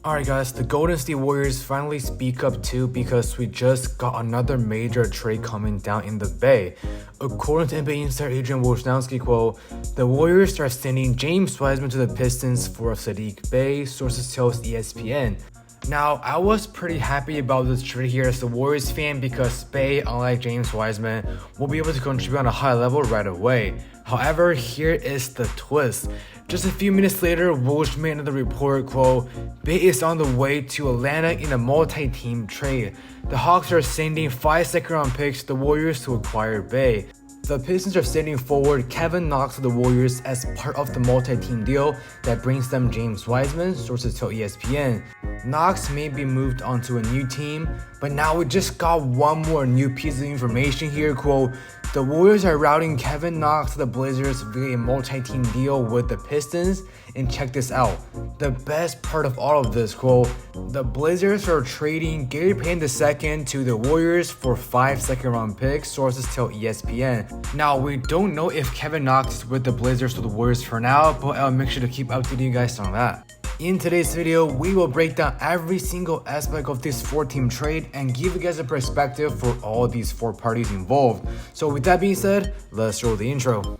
Alright guys, the Golden State Warriors finally speak up too because we just got another major trade coming down in the Bay. According to NBA insider Adrian Wojnarowski, quote, the Warriors are sending James Wiseman to the Pistons for Saddiq Bey, sources tells ESPN. Now, I was pretty happy about this trade here as a Warriors fan because Bey, unlike James Wiseman, will be able to contribute on a high level right away. However, here is the twist. Just a few minutes later, Woj made another report, quote, Bey is on the way to Atlanta in a multi-team trade. The Hawks are sending 5 second-round picks to the Warriors to acquire Bey. The Pistons are sending forward Kevin Knox to the Warriors as part of the multi-team deal that brings them James Wiseman, sources tell ESPN. Knox may be moved onto a new team, but now we just got one more new piece of information here, quote, the Warriors are routing Kevin Knox to the Blazers via a multi-team deal with the Pistons, and check this out. The best part of all of this, quote, the Blazers are trading Gary Payton II to the Warriors for 5 second-round picks, sources tell ESPN. Now, we don't know if Kevin Knox is with the Blazers or the Warriors for now, but I'll make sure to keep updating you guys on that. In today's video, we will break down every single aspect of this 4-team trade and give you guys a perspective for all these 4 parties involved. So with that being said, let's roll the intro.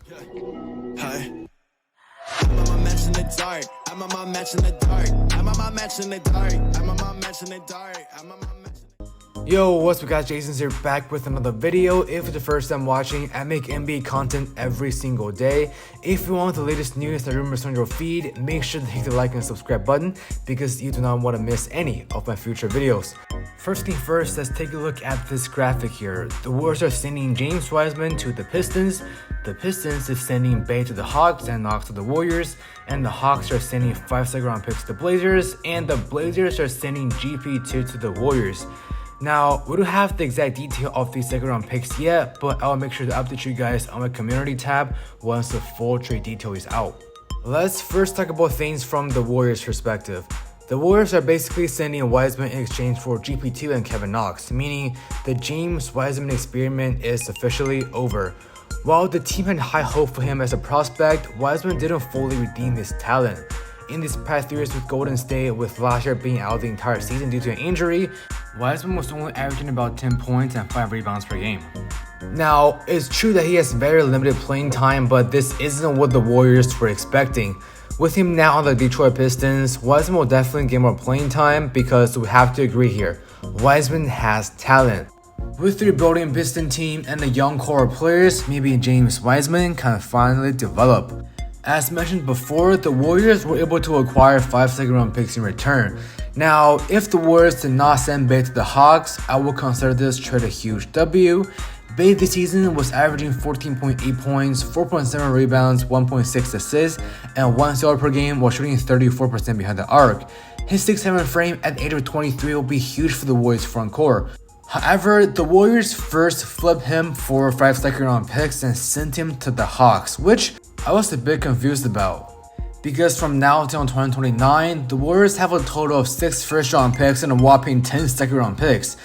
Hi. I'm on my match in the dark. I'm on my match in the dark. I'm on my match in the dark. I'm on my match in the dark. I'm on my match. Yo, what's up guys, Jason's here back with another video. If it's the first time watching, I make NBA content every single day. If you want the latest news and rumors on your feed, make sure to hit the like and subscribe button because you do not want to miss any of my future videos. First thing first, let's take a look at this graphic here. The Warriors are sending James Wiseman to the Pistons. The Pistons is sending Bey to the Hawks and Knox to the Warriors. And the Hawks are sending 5 second-round picks to the Blazers. And the Blazers are sending GP2 to the Warriors. Now, we don't have the exact detail of these second-round picks yet, but I'll make sure to update you guys on my community tab once the full trade detail is out. Let's first talk about things from the Warriors' perspective. The Warriors are basically sending Wiseman in exchange for GP2 and Kevin Knox, meaning the James Wiseman experiment is officially over. While the team had high hope for him as a prospect, Wiseman didn't fully redeem his talent. In these past 3 years with Golden State, with last year being out the entire season due to an injury, Wiseman was only averaging about 10 points and 5 rebounds per game. Now, it's true that he has very limited playing time, but this isn't what the Warriors were expecting. With him now on the Detroit Pistons, Wiseman will definitely get more playing time because we have to agree here, Wiseman has talent. With the rebuilding Piston team and the young core of players, maybe James Wiseman can finally develop. As mentioned before, the Warriors were able to acquire 5 second-round picks in return. Now, if the Warriors did not send Bey to the Hawks, I would consider this trade a huge W. Bey this season was averaging 14.8 points, 4.7 rebounds, 1.6 assists, and 1 steal per game while shooting 34% behind the arc. His 6'7" frame at the age of 23 will be huge for the Warriors front court. However, the Warriors first flipped him for 5 second-round picks and sent him to the Hawks, which I was a bit confused about. Because from now until 2029, the Warriors have a total of 6 first-round picks and a whopping 10 second-round picks.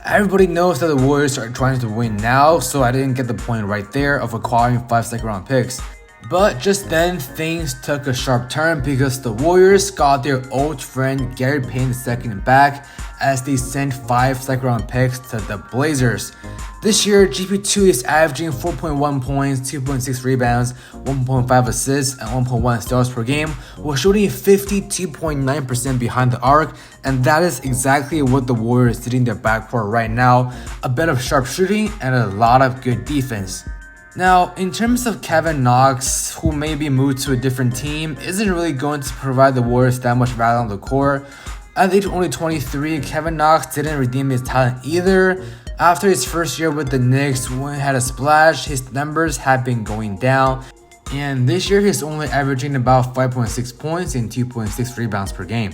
Everybody knows that the Warriors are trying to win now, so I didn't get the point right there of acquiring 5 second-round picks. But just then, things took a sharp turn because the Warriors got their old friend Gary Payton II back as they sent 5 second-round picks to the Blazers. This year, GP2 is averaging 4.1 points, 2.6 rebounds, 1.5 assists, and 1.1 steals per game, while shooting 52.9% behind the arc, and that is exactly what the Warriors did in their backcourt right now, a bit of sharp shooting and a lot of good defense. Now, in terms of Kevin Knox, who may be moved to a different team, isn't really going to provide the Warriors that much value on the court. At the age of only 23, Kevin Knox didn't redeem his talent either. After his first year with the Knicks, when he had a splash, his numbers had been going down. And this year, he's only averaging about 5.6 points and 2.6 rebounds per game.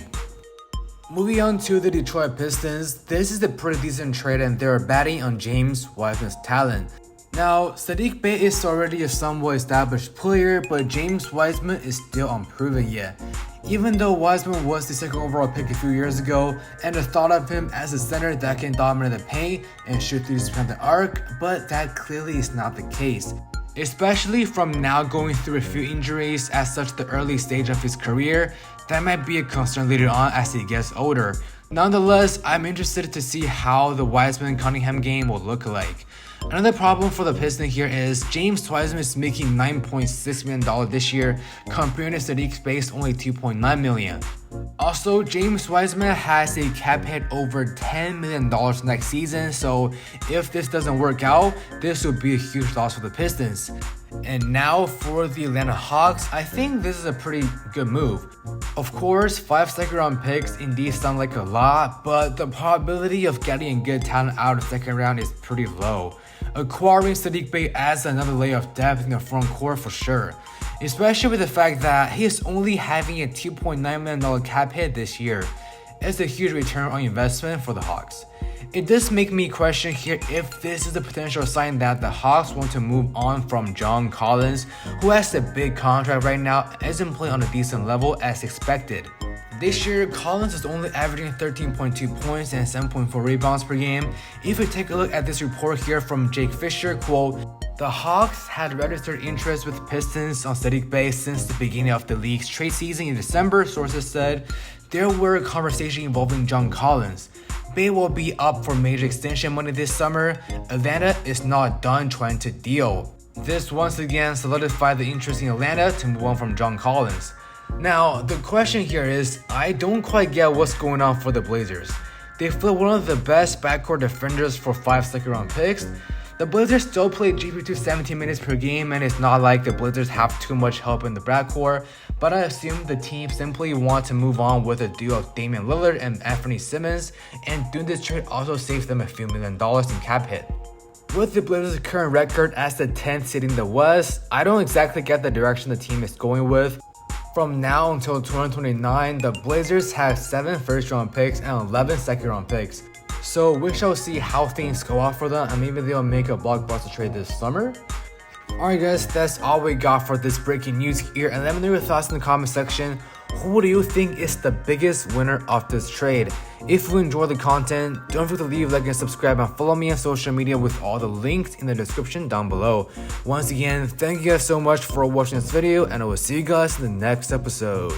Moving on to the Detroit Pistons, this is a pretty decent trade and they're batting on James Wiseman's talent. Now, Saddiq Bey is already a somewhat established player, but James Wiseman is still unproven yet. Even though Wiseman was the 2nd overall pick a few years ago, and the thought of him as a center that can dominate the paint and shoot threes behind the arc, but that clearly is not the case. especially from now going through a few injuries at such the early stage of his career. that might be a concern later on as he gets older. Nonetheless, I'm interested to see how the Wiseman-Cunningham game will look like. Another problem for the Pistons here is James Wiseman is making $9.6 million this year, comparing to Sadiq Bey's only $2.9 million. Also, James Wiseman has a cap hit over $10 million next season, so if this doesn't work out, this would be a huge loss for the Pistons. And now for the Atlanta Hawks, I think this is a pretty good move. Of course, 5 second round picks indeed sound like a lot, but the probability of getting good talent out of the second round is pretty low. Acquiring Sadiq Bey adds another layer of depth in the front court for sure, especially with the fact that he is only having a $2.9 million cap hit this year. It's a huge return on investment for the Hawks. It does make me question here if this is a potential sign that the Hawks want to move on from John Collins, who has a big contract right now and isn't playing on a decent level as expected. This year, Collins is only averaging 13.2 points and 7.4 rebounds per game. If we take a look at this report here from Jake Fisher, quote, "The Hawks had registered interest with Pistons on Sadiq Bey since the beginning of the league's trade season in December," sources said. There were conversations involving John Collins. Bey will be up for major extension money this summer. Atlanta is not done trying to deal. This once again solidified the interest in Atlanta to move on from John Collins. Now, the question here is, I don't quite get what's going on for the Blazers. They feel one of the best backcourt defenders for 5 second round picks. The Blazers still play GP2 17 minutes per game, and it's not like the Blazers have too much help in the backcourt, but I assume the team simply want to move on with a duo of Damian Lillard and Anthony Simmons, and doing this trade also saves them a few $1 million in cap hit. With the Blazers' current record as the 10th seed in the West, I don't exactly get the direction the team is going with. From now until 2029, the Blazers have 7 first-round picks and 11 second-round picks. So we shall see how things go out for them, and maybe they'll make a blockbuster trade this summer. Alright guys, that's all we got for this breaking news here, and let me know your thoughts in the comment section. Who do you think is the biggest winner of this trade? If you enjoy the content, don't forget to leave a like and subscribe, and follow me on social media with all the links in the description down below. Once again, thank you guys so much for watching this video, and I will see you guys in the next episode.